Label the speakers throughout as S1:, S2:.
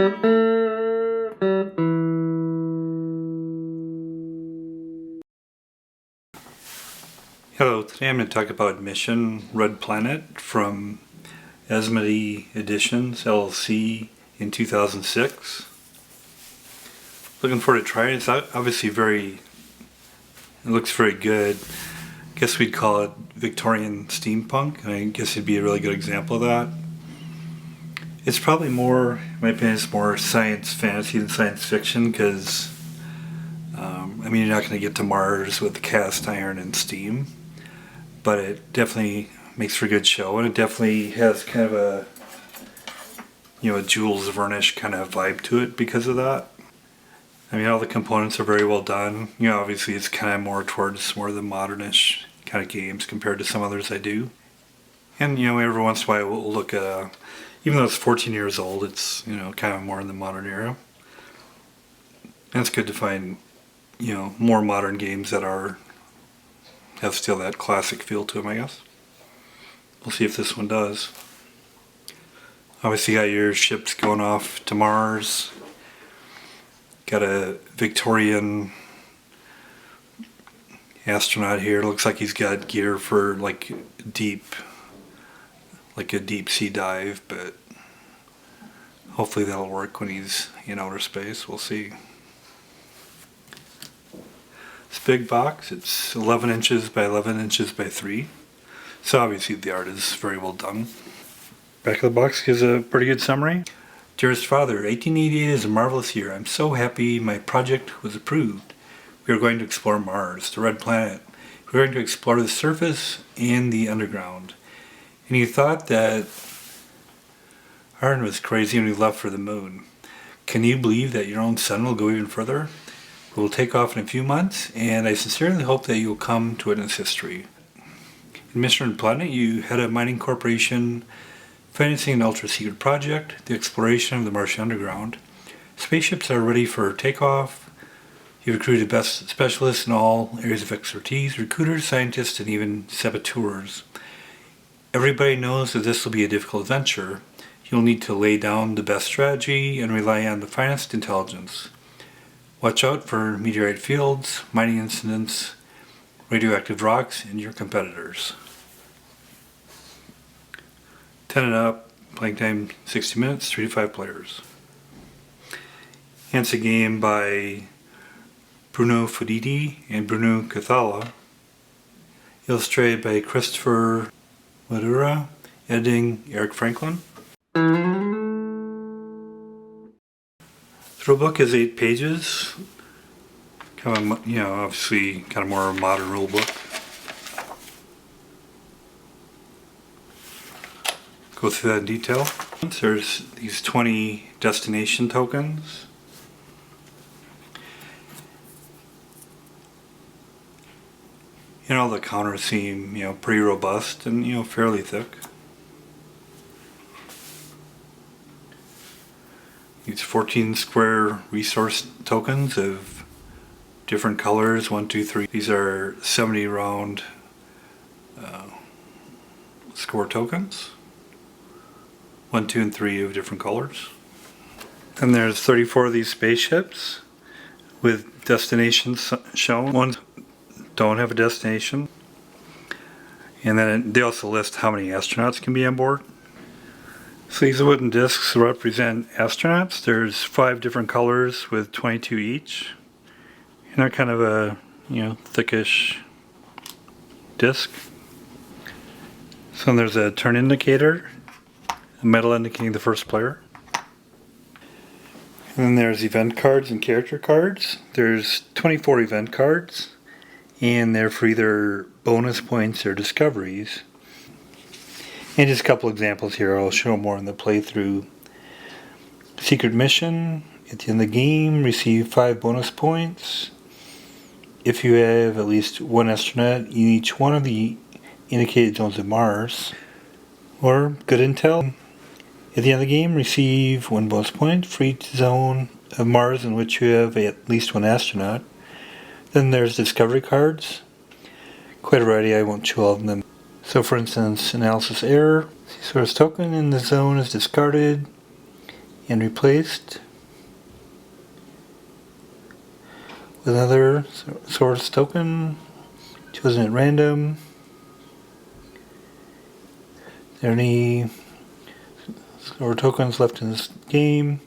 S1: Hello, today I'm going to talk about Mission Red Planet from Asmodee Editions, LLC in 2006. Looking forward to trying it. It's obviously it looks very good. I guess we'd call it Victorian steampunk, and I guess it'd be a really good example of that. It's probably more, in my opinion, it's more science fantasy than science fiction because, you're not going to get to Mars with the cast iron and steam, but it definitely makes for a good show, and it definitely has kind of a Jules Verne-ish kind of vibe to it because of that. All the components are very well done. Obviously it's kind of more towards more of the modernish kind of games compared to some others I do. And, every once in a while we'll look at, even though it's 14 years old, it's, kind of more in the modern era. And it's good to find, more modern games that have still that classic feel to them, I guess. We'll see if this one does. Obviously you got your ships going off to Mars. Got a Victorian astronaut here. Looks like he's got gear for like a deep sea dive, but hopefully that'll work when he's in outer space. We'll see. It's a big box. It's 11 inches by 11 inches by 3. So obviously the art is very well done. Back of the box gives a pretty good summary. Dearest Father, 1888 is a marvelous year. I'm so happy my project was approved. We are going to explore Mars, the red planet. We're going to explore the surface and the underground. And you thought that Aaron was crazy when he left for the moon. Can you believe that your own son will go even further? We will take off in a few months, and I sincerely hope that you will come to witness history. In Mission Red Planet, you head a mining corporation financing an ultra-secret project, the exploration of the Martian underground. Spaceships are ready for takeoff. You've recruited the best specialists in all areas of expertise, recruiters, scientists, and even saboteurs. Everybody knows that this will be a difficult adventure. You'll need to lay down the best strategy and rely on the finest intelligence. Watch out for meteorite fields, mining incidents, radioactive rocks, and your competitors. 10 and up, playing time 60 minutes, 3 to 5 players. And it's a game by Bruno Fodidi and Bruno Cathala. Illustrated by Christopher Madura, editing Eric Franklin. The rulebook is 8 pages. Kind of, obviously kind of more modern rulebook. Go through that in detail. There's these 20 destination tokens. The counters seem, pretty robust and, fairly thick. These 14 square resource tokens of different colors, 1, 2, 3. These are 70 round score tokens. 1, 2, and 3 of different colors. Then there's 34 of these spaceships with destinations shown. Ones don't have a destination. And then they also list how many astronauts can be on board. So these wooden discs represent astronauts. There's 5 different colors with 22 each. And they're kind of a, thickish disc. So there's a turn indicator, a medal indicating the first player. And then there's event cards and character cards. There's 24 event cards, and they're for either bonus points or discoveries. And just a couple examples here, I'll show more in the playthrough. Secret mission, at the end of the game, receive 5 bonus points. If you have at least 1 astronaut in each one of the indicated zones of Mars. Or good intel. At the end of the game, receive 1 bonus point for each zone of Mars in which you have at least 1 astronaut. Then there's discovery cards. Quite a variety, I won't show all of them. So for instance, analysis error. Source token in the zone is discarded, and replaced with another source token chosen at random. Are there any source tokens left in this game?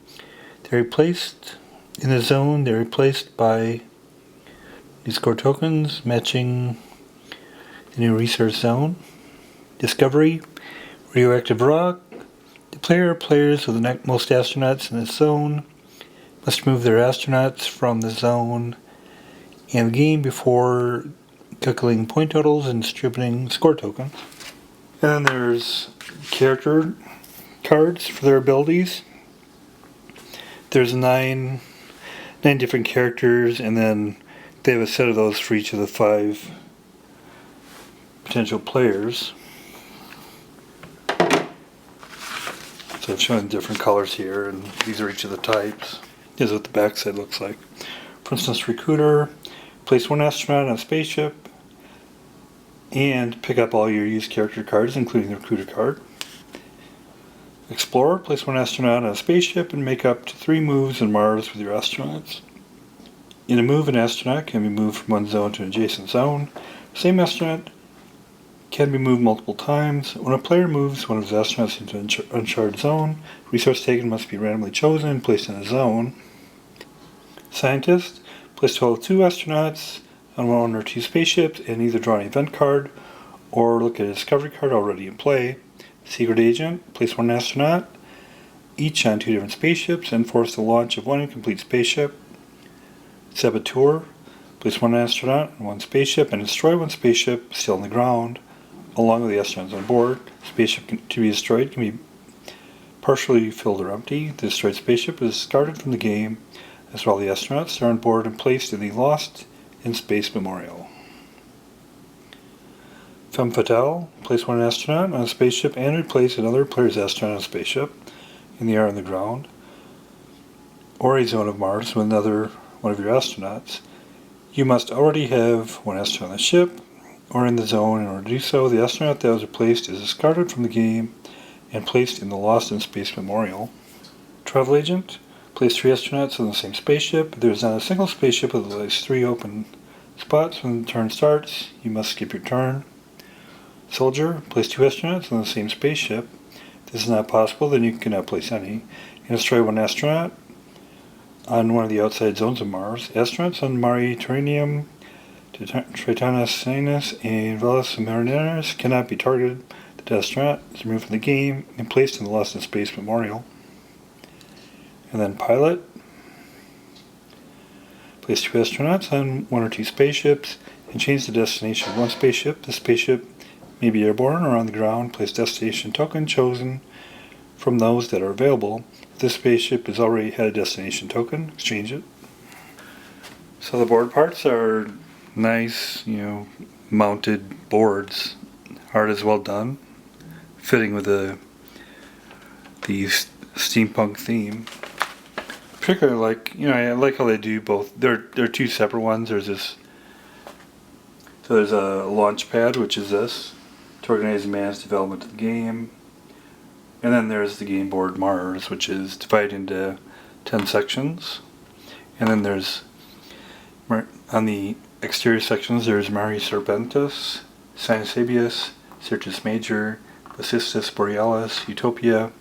S1: They're replaced in the zone. They're replaced by these core tokens matching the new research zone. Discovery, radioactive rock. The players with the most astronauts in this zone must move their astronauts from the zone and the game before calculating point totals and distributing score tokens. And then there's character cards for their abilities. There's nine different characters, and then they have a set of those for each of the 5 potential players. So I've shown different colors here, and these are each of the types. This is what the backside looks like. For instance, Recruiter, place 1 astronaut on a spaceship, and pick up all your used character cards, including the Recruiter card. Explorer, place 1 astronaut on a spaceship and make up to 3 moves on Mars with your astronauts. In a move, an astronaut can be moved from one zone to an adjacent zone. The same astronaut can be moved multiple times. When a player moves one of his astronauts into an uncharted zone, resource taken must be randomly chosen and placed in a zone. Scientist, place 2 astronauts on 1 or 2 spaceships and either draw an event card or look at a discovery card already in play. Secret Agent, place 1 astronaut, each on 2 different spaceships, and force the launch of 1 incomplete spaceship. Saboteur, place 1 astronaut on 1 spaceship and destroy 1 spaceship still on the ground, along with the astronauts on board. Spaceship to be destroyed can be partially filled or empty. The destroyed spaceship is discarded from the game, as well the astronauts are on board and placed in the Lost in Space Memorial. Femme Fatale, place 1 astronaut on a spaceship and replace another player's astronaut on a spaceship in the air and the ground, or a zone of Mars with another one of your astronauts. You must already have 1 astronaut on the ship or in the zone. In order to do so, the astronaut that was replaced is discarded from the game and placed in the Lost in Space Memorial. Travel Agent, place 3 astronauts on the same spaceship. There is not a single spaceship with at least 3 open spots. When the turn starts, you must skip your turn. Soldier, place 2 astronauts on the same spaceship. If this is not possible, then you cannot place any. You can destroy 1 astronaut on one of the outside zones of Mars. Astronauts on Mediterranean, Tritonus Sinus, and Valles Marineris cannot be targeted. The astronaut is removed from the game and placed in the Lost in Space Memorial. And then Pilot, place 2 astronauts on 1 or 2 spaceships and change the destination of 1 spaceship. The spaceship may be airborne or on the ground. Place destination token chosen from those that are available. If this spaceship has already had a destination token, exchange it. So the board parts are nice, mounted boards. Art is well done, fitting with the steampunk theme. Particularly I like how they do both. They're 2 separate ones. There's a launch pad, which is this, to organize man's development of the game. And then there's the game board Mars, which is divided into 10 sections. And then there's, on the exterior sections, there's Mare Serpentis, Sinus Abius, Syrtis Major, Basistus Borealis, Utopia,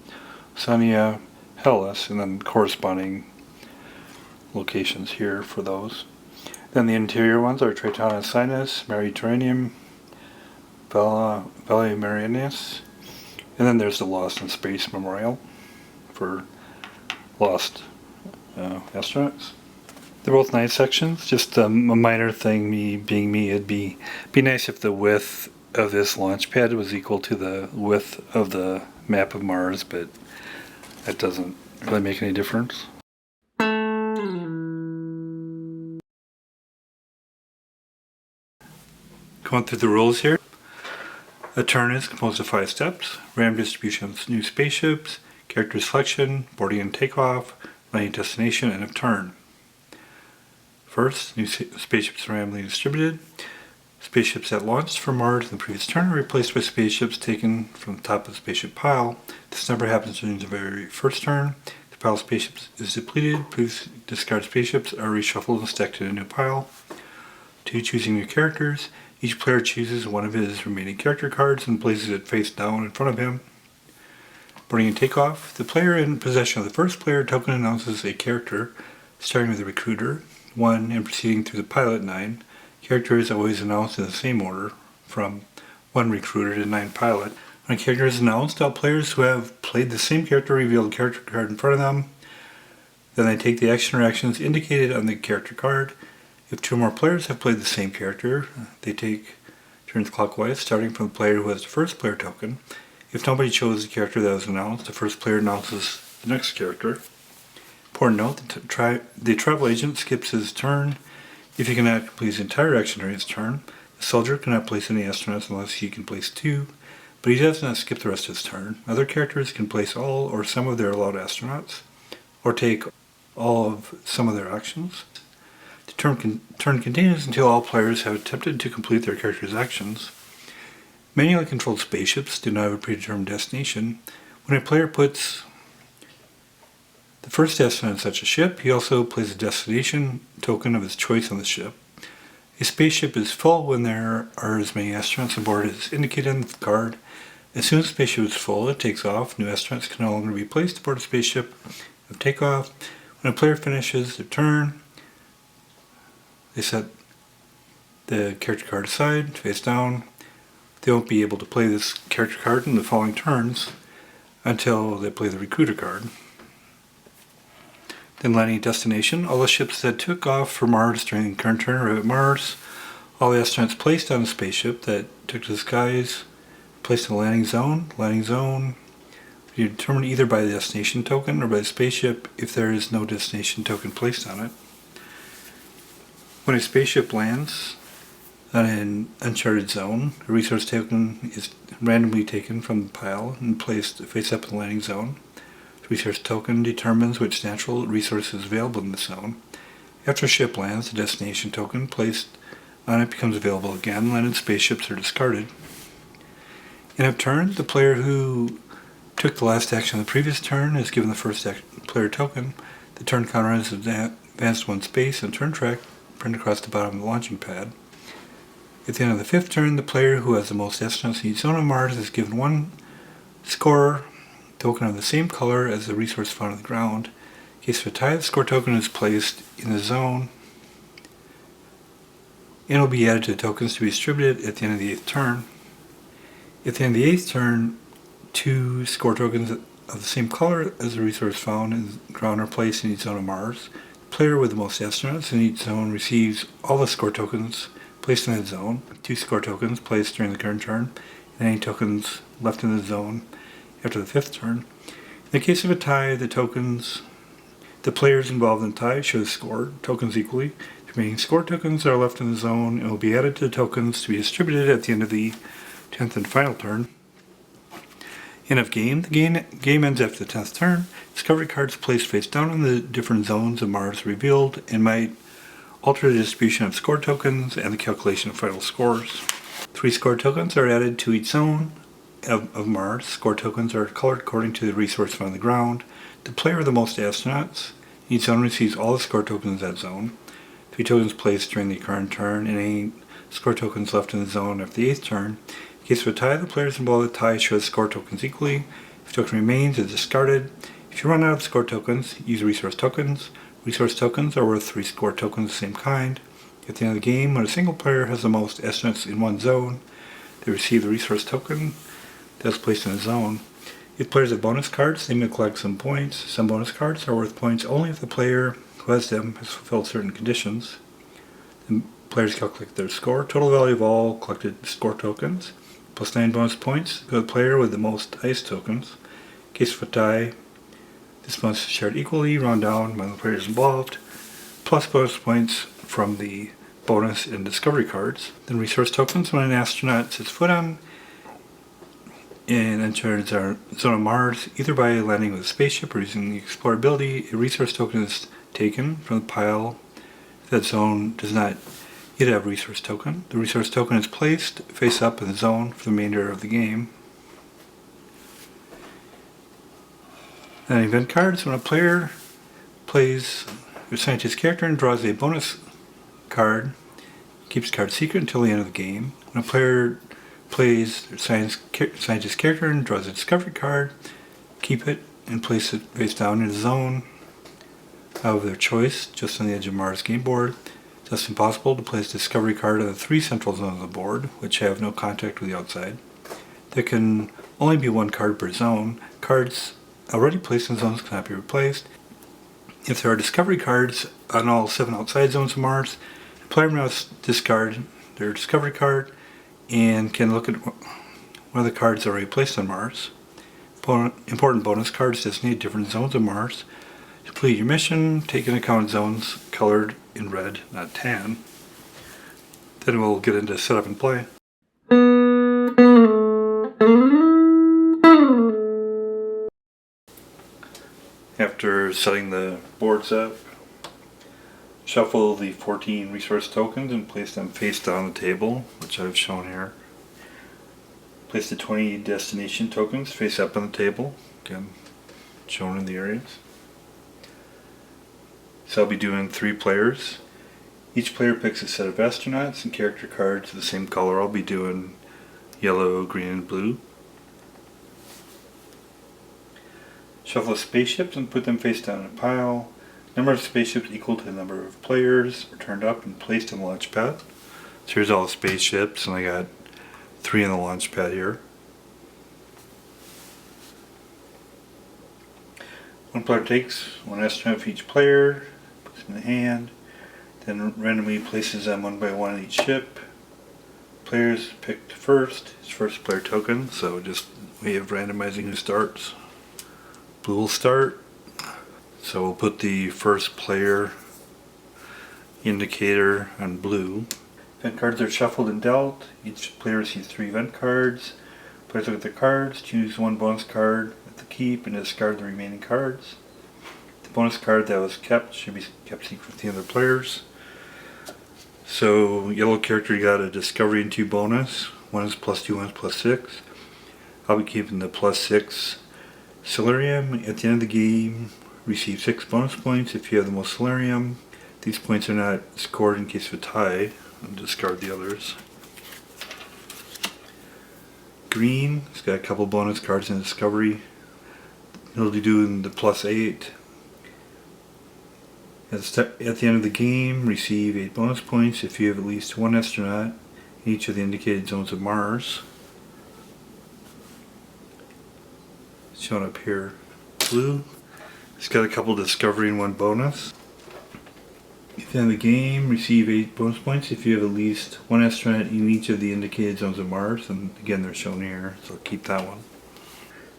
S1: Oceania, Hellas, and then corresponding locations here for those. Then the interior ones are Tritonus Sinus, Mediterranean, Valle Marineris, and then there's the Lost in Space Memorial for lost astronauts. They're both nice sections. Just a minor thing, me being me, it'd be nice if the width of this launch pad was equal to the width of the map of Mars, but that doesn't really make any difference. Going through the rules here. A turn is composed of 5 steps: random distribution of new spaceships, character selection, boarding and takeoff, landing destination, and of turn. First, new spaceships are randomly distributed. Spaceships that launched from Mars in the previous turn are replaced by spaceships taken from the top of the spaceship pile. This never happens during the very first turn. The pile of spaceships is depleted, previously discarded spaceships are reshuffled and stacked in a new pile. 2. Choosing new characters. Each player chooses one of his remaining character cards and places it face down in front of him. Boarding and takeoff. The player in possession of the first player token announces a character, starting with the recruiter, 1, and proceeding through the pilot, 9. Character is always announced in the same order, from 1 recruiter to 9 pilot. When a character is announced, all players who have played the same character reveal the character card in front of them. Then they take the action or actions indicated on the character card. If 2 or more players have played the same character, they take turns clockwise, starting from the player who has the first player token. If nobody chose the character that was announced, the first player announces the next character. Important note, the travel agent skips his turn if he cannot complete his entire action during his turn. The soldier cannot place any astronauts unless he can place 2, but he does not skip the rest of his turn. Other characters can place all or some of their allowed astronauts, or take all of some of their actions. The turn continues until all players have attempted to complete their character's actions. Manually controlled spaceships do not have a predetermined destination. When a player puts the first astronaut on such a ship, he also places a destination token of his choice on the ship. A spaceship is full when there are as many astronauts aboard as indicated on the card. As soon as the spaceship is full, it takes off. New astronauts can no longer be placed aboard a spaceship of takeoff. When a player finishes their turn, they set the character card aside, face down. They won't be able to play this character card in the following turns until they play the recruiter card. Then landing destination. All the ships that took off for Mars during the current turn are at Mars. All the astronauts placed on a spaceship that took to the skies, placed in the landing zone. Landing zone you determine either by the destination token or by the spaceship if there is no destination token placed on it. When a spaceship lands on an uncharted zone, a resource token is randomly taken from the pile and placed face up in the landing zone. The resource token determines which natural resource is available in the zone. After a ship lands, the destination token placed on it becomes available again. Landed spaceships are discarded. End of turn, the player who took the last action of the previous turn is given the first player token. The turn counter is advanced 1 space and turn track printed across the bottom of the launching pad. At the end of the 5th turn, the player who has the most astronauts in each zone of Mars is given 1 score token of the same color as the resource found on the ground. In case of a tie, the score token is placed in the zone and will be added to the tokens to be distributed at the end of the 8th turn. At the end of the 8th turn, 2 score tokens of the same color as the resource found in the ground are placed in each zone of Mars. The player with the most astronauts in each zone receives all the score tokens placed in the zone, 2 score tokens placed during the current turn, and any tokens left in the zone after the 5th turn. In the case of a tie, the players involved in the tie should score tokens equally. The remaining score tokens are left in the zone and will be added to the tokens to be distributed at the end of the 10th and final turn. End of game. The game ends after the 10th turn. Discovery cards placed face down in the different zones of Mars are revealed and might alter the distribution of score tokens and the calculation of final scores. 3 score tokens are added to each zone of Mars. Score tokens are colored according to the resource found on the ground. The player with the most astronauts in each zone receives all the score tokens in that zone. 3 tokens placed during the current turn and any score tokens left in the zone after the 8th turn. In case of a tie, the players involved in the tie should score tokens equally. If a token remains, it is discarded. If you run out of score tokens, use resource tokens. Resource tokens are worth 3 score tokens of the same kind. At the end of the game, when a single player has the most astronauts in one zone, they receive the resource token that is placed in the zone. If players have bonus cards, they may collect some points. Some bonus cards are worth points only if the player who has them has fulfilled certain conditions. The players calculate their score. Total value of all collected score tokens, plus 9 bonus points to the player with the most ice tokens. In case of a tie, this bonus is shared equally, round down among the players involved, plus bonus points from the bonus and discovery cards. Then resource tokens. When an astronaut sets foot on and enters our zone of Mars, either by landing with a spaceship or using the explorability, a resource token is taken from the pile. If that zone does not yet have a resource token, the resource token is placed face up in the zone for the remainder of the game. And event cards, when a player plays your scientist character and draws a bonus card, keeps the card secret until the end of the game. When a player plays their scientist character and draws a discovery card, keep it and place it face down in a zone of their choice, just on the edge of Mars game board. It's just impossible to place a discovery card on the 3 central zones of the board, which have no contact with the outside. There can only be 1 card per zone. Cards already placed in zones cannot be replaced. If there are discovery cards on all 7 outside zones of Mars, the player must discard their discovery card and can look at one of the cards already placed on Mars. Important bonus cards designate different zones of Mars. To complete your mission, take into account zones colored in red, not tan. Then we'll get into setup and play. After setting the boards up, shuffle the 14 resource tokens and place them face down the table, which I've shown here. Place the 20 destination tokens face up on the table, again shown in the areas. So I'll be doing 3 players. Each player picks a set of astronauts and character cards of the same color. I'll be doing yellow, green, and blue. Shuffle the spaceships and put them face down in a pile. Number of spaceships equal to the number of players are turned up and placed in the launch pad. So here's all the spaceships, and I got 3 in the launch pad here. One player takes 1 astronaut for each player, puts them in the hand, then randomly places them 1 by 1 on each ship. Players picked first, his first player token, so just a way of randomizing who starts. Blue will start, so we'll put the first player indicator on blue. Event cards are shuffled and dealt. Each player receives 3 event cards. Players look at their cards, choose 1 bonus card at the keep, and discard the remaining cards. The bonus card that was kept should be kept secret with the other players. So, yellow character got a discovery and 2 bonus. One is +2, one is +6. I'll be keeping the +6 Solarium. At the end of the game, receive 6 bonus points if you have the most Solarium. These points are not scored in case of a tie, and discard the others. Green, it's got a couple bonus cards in Discovery. It'll be doing the +8. At the end of the game, receive 8 bonus points if you have at least 1 astronaut in each of the indicated zones of Mars. Shown up here. Blue, it's got a couple Discovery and 1 bonus. At the end of the game, receive 8 bonus points if you have at least 1 astronaut in each of the indicated zones of Mars, and again they're shown here, so I'll keep that one.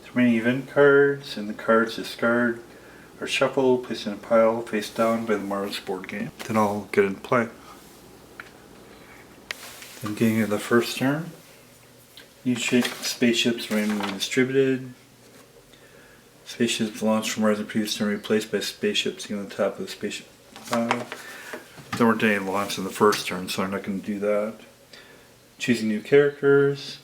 S1: The remaining event cards and the cards discard are shuffled, placed in a pile, face down by the Mars board game. Then I'll get into play. Then getting into the first turn. Each spaceship's randomly distributed. Spaceships launched from Mars in the previous turn replaced by spaceships sitting on the top of the spaceship pile. There weren't any launched in the first turn, so I'm not going to do that. Choosing new characters.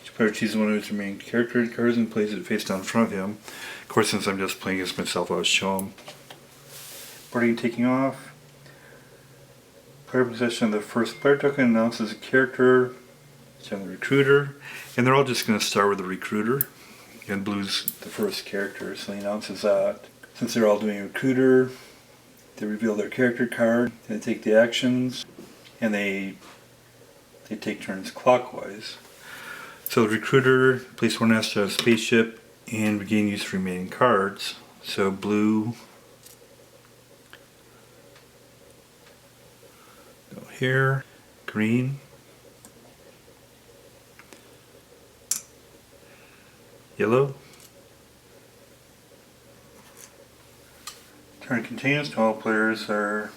S1: Each player chooses one of his remaining character cards and plays it face down in front of him. Of course, since I'm just playing against myself, I'll show him. Boarding and taking off. Player possession of the first player token announces a character. It's on the recruiter. And they're all just going to start with the recruiter. And Blue's the first character, so he announces that. Since they're all doing a recruiter, they reveal their character card, they take the actions, and they take turns clockwise. So the recruiter place 1 astronaut on a spaceship and regain use of remaining cards. So Blue, go here, green, yellow. Turn continues until all players are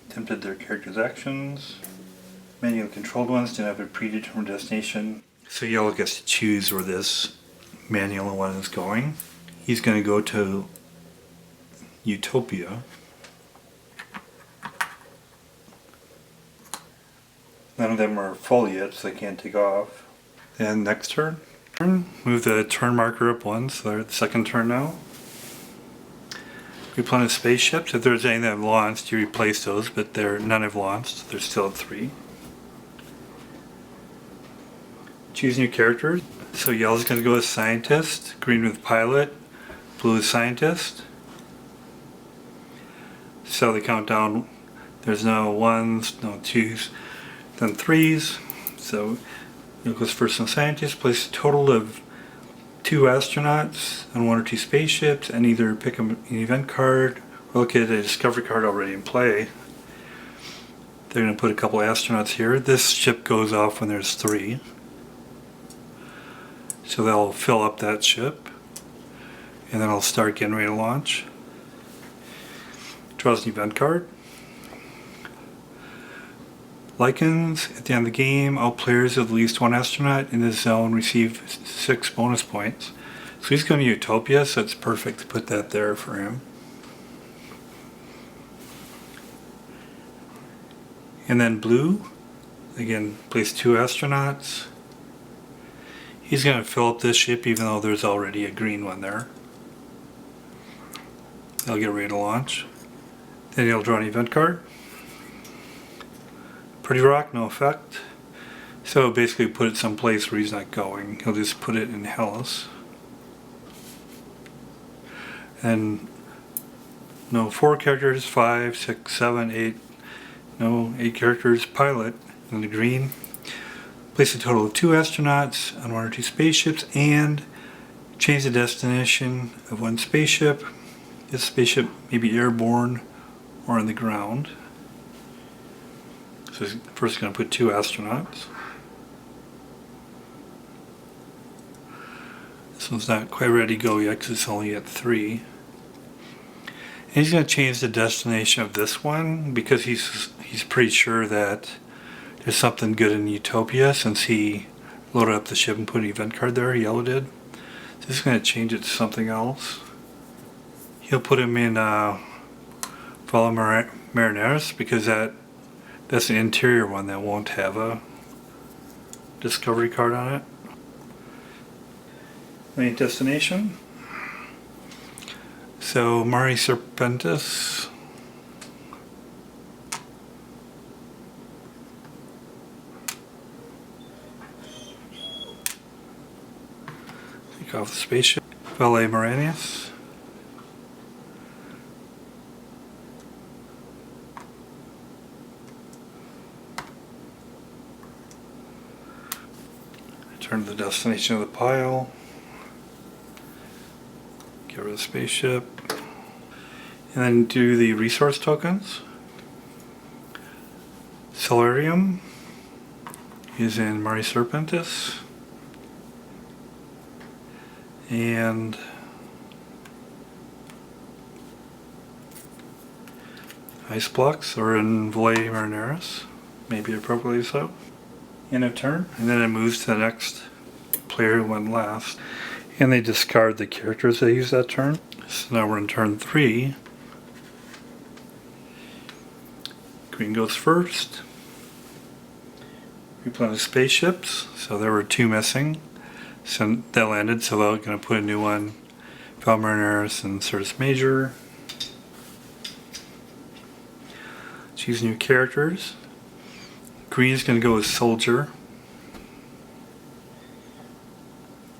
S1: attempted their character's actions. Many of the controlled ones do not have a predetermined destination. So yellow gets to choose where this manual one is going. He's going to go to Utopia. None of them are full yet, so they can't take off. And next turn. Move the turn marker up 1, so they're at the second turn now. Replenish spaceships. If there's any that have launched, you replace those, but none have launched. They're still at 3. Choose new characters. So yellow's going to go with scientist, green with pilot, blue with scientist. So they count down. There's no 1s, no 2s, then 3s. So it goes first on scientist. Place a total of 2 astronauts on 1 or 2 spaceships, and either pick an event card or look at a discovery card already in play. They're going to put a couple astronauts here. This ship goes off when there's 3. So they'll fill up that ship, and then I'll start getting ready to launch. Draws an event card. Lycans, at the end of the game, all players of at least 1 astronaut in this zone receive 6 bonus points. So he's going to Utopia, so it's perfect to put that there for him. And then blue, again, place 2 astronauts. He's going to fill up this ship even though there's already a green one there. They'll get ready to launch. Then he'll draw an event card. Pretty rock, no effect. So basically put it someplace where he's not going. He'll just put it in Hellas. And no 4 characters, 5, 6, 7, 8. No 8 characters, pilot in the green. Place a total of 2 astronauts on 1 or 2 spaceships and change the destination of 1 spaceship. This spaceship may be airborne or on the ground. So he's first going to put 2 astronauts. This one's not quite ready to go yet because it's only at 3. And he's going to change the destination of this one because he's pretty sure that there's something good in Utopia since he loaded up the ship and put an event card there. Yellow did. So he's going to change it to something else. He'll put him in Follow Marineris because that's an interior one that won't have a discovery card on it. Main destination. So Mari Serpentis. Take off the spaceship. Valet Maranius. Turn to the destination of the pile. Get rid of the spaceship. And then do the resource tokens. Solarium is in Mari Serpentis. And ice blocks are in Valet Marineris, maybe appropriately so. End of turn, and then it moves to the next player who went last. And they discard the characters they used that turn. So now we're in turn 3. Green goes first. Replenish spaceships, so there were 2 missing. So that landed, so they're going to put a new one. Valmarineris and Certus Major. Choose new characters. Green is going to go with Soldier.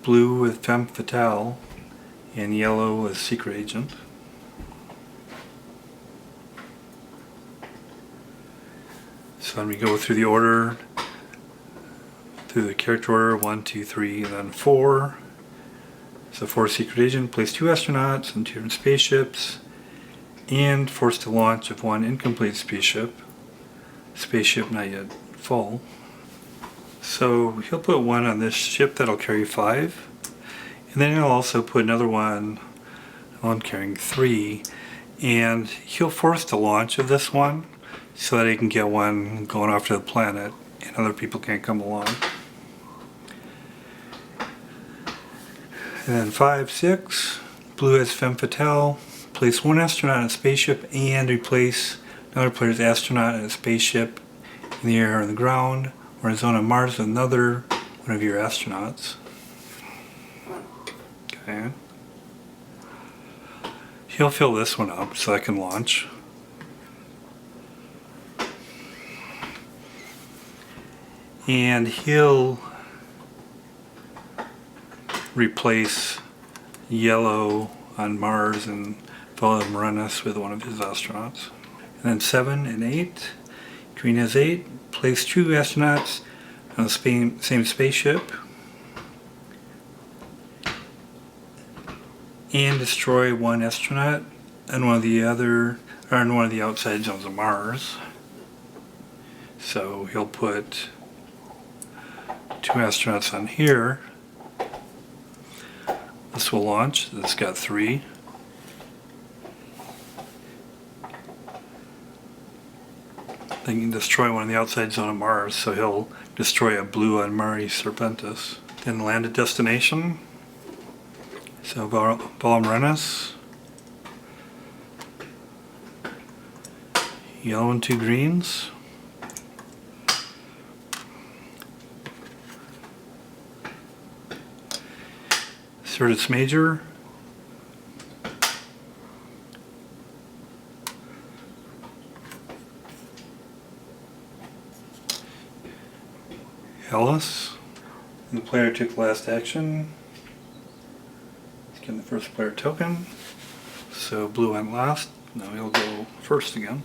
S1: Blue with Femme Fatale. And yellow with Secret Agent. So then we go through the order, through the character order, 1, 2, 3, and then 4. So 4 Secret Agent, place 2 astronauts and 2 different spaceships, and force the launch of 1 incomplete spaceship. Spaceship not yet full. So he'll put 1 on this ship that'll carry 5, and then he'll also put another one carrying 3, and he'll force the launch of this one so that he can get 1 going off to the planet and other people can't come along. And then 5, 6, blue has Femme Fatale, place 1 astronaut in a spaceship and replace another player's astronaut in a spaceship in the air or on the ground or in a zone of Mars with another one of your astronauts. Okay. He'll fill this one up so I can launch. And he'll replace Yellow on Mars and Volumrenus with one of his astronauts. And then 7 and 8. Green has 8. Place 2 astronauts on the same spaceship. And destroy 1 astronaut on one of the outside zones of Mars. So he'll put 2 astronauts on here. This will launch. This got 3. They can destroy one in the outside zone of Mars, so he'll destroy a blue on Mari Serpentis. Then land at destination. So Volumrenus. Yellow and 2 greens. Syrtis Major. Hellas. And the player took last action. He's getting the first player token. So blue went last. Now he'll go first again.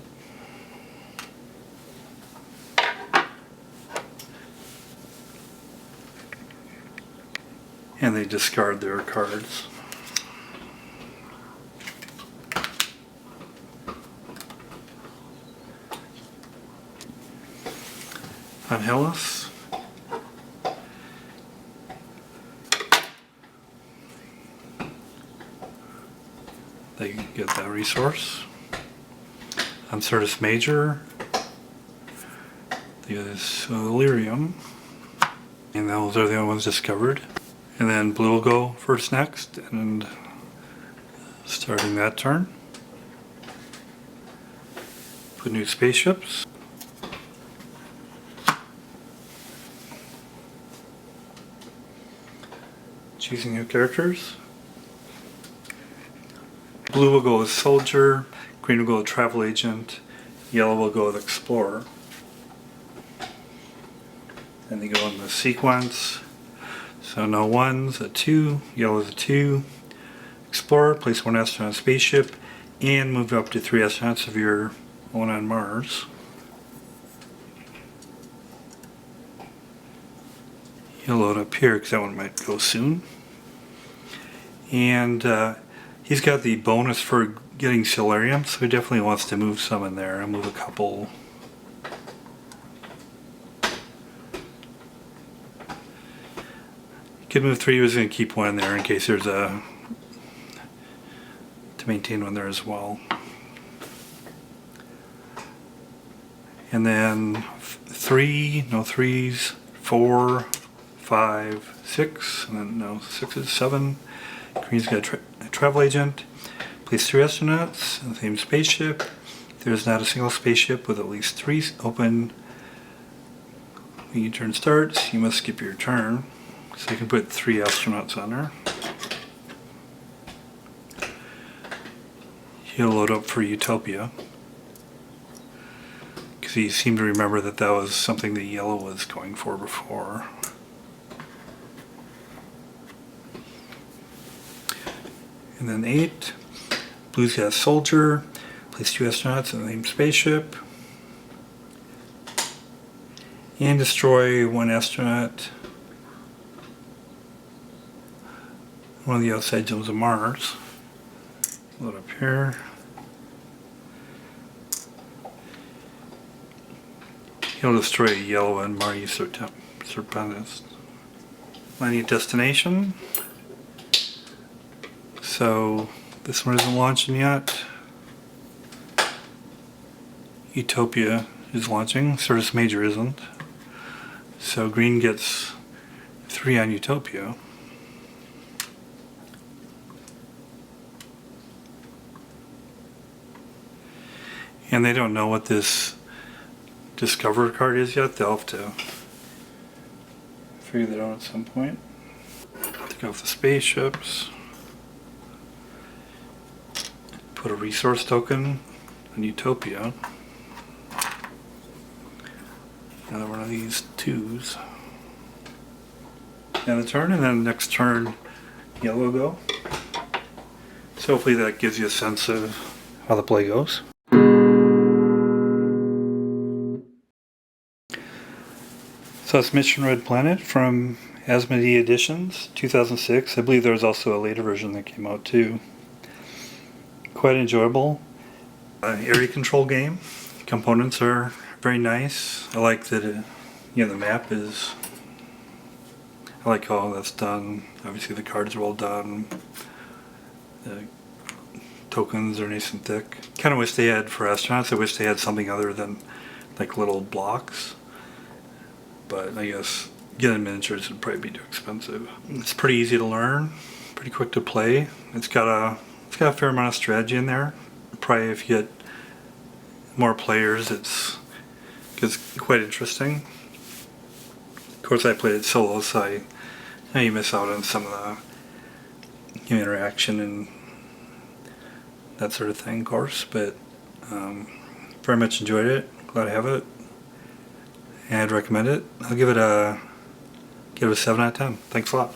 S1: And they discard their cards. On Hellas, they get that resource. On Syrtis Major, there's Illyrium, and those are the only ones discovered. And then blue will go first next, and starting that turn. Put new spaceships. Choosing new characters. Blue will go with Soldier, green will go with Travel Agent, yellow will go with Explorer. Then they go in the sequence. So no 1's a 2, yellow is a 2. Explorer, place 1 astronaut on a spaceship, and move up to 3 astronauts of your own on Mars. He'll load up here because that one might go soon. And he's got the bonus for getting Solarium, so he definitely wants to move some in there. I'll move a couple. Could move 3, he was going to keep 1 in there in case there's to maintain 1 there as well. And then 3, no 3's, 4, 5, 6, and then no 6's, 7. Green's got a Travel Agent. Place 3 astronauts in the same spaceship. If there's not a single spaceship with at least 3 open when your turn starts, you must skip your turn. So you can put 3 astronauts on there. He'll load up for Utopia. Because he seemed to remember that that was something that yellow was going for before. And then 8. Blue's got a Soldier. Place 2 astronauts in the same spaceship. And destroy 1 astronaut. One of the outside zones of Mars. Load up here. He'll destroy yellow and Mari Serpentis. Landing at destination. So this one isn't launching yet. Utopia is launching. Syrtis Major isn't. So green gets 3 on Utopia. And they don't know what this Discover card is yet. They'll have to figure that out at some point. Take off the spaceships. Put a resource token on Utopia. Another one of these 2s. And a turn, and then next turn yellow go. So hopefully that gives you a sense of how the play goes. So it's Mission Red Planet from Asmodee Editions, 2006. I believe there was also a later version that came out too. Quite enjoyable. Area control game. Components are very nice. I like that the map is... I like how that's done. Obviously the cards are well done. The tokens are nice and thick. Kind of wish they had, for astronauts, I wish they had something other than like little blocks. But I guess getting miniatures would probably be too expensive. It's pretty easy to learn, pretty quick to play. It's got a fair amount of strategy in there. Probably if you get more players, it gets quite interesting. Of course, I played it solo, so you miss out on some of the interaction and that sort of thing, of course. But very much enjoyed it. Glad to have it. And I'd recommend it. I'll give it a 7 out of 10. Thanks a lot.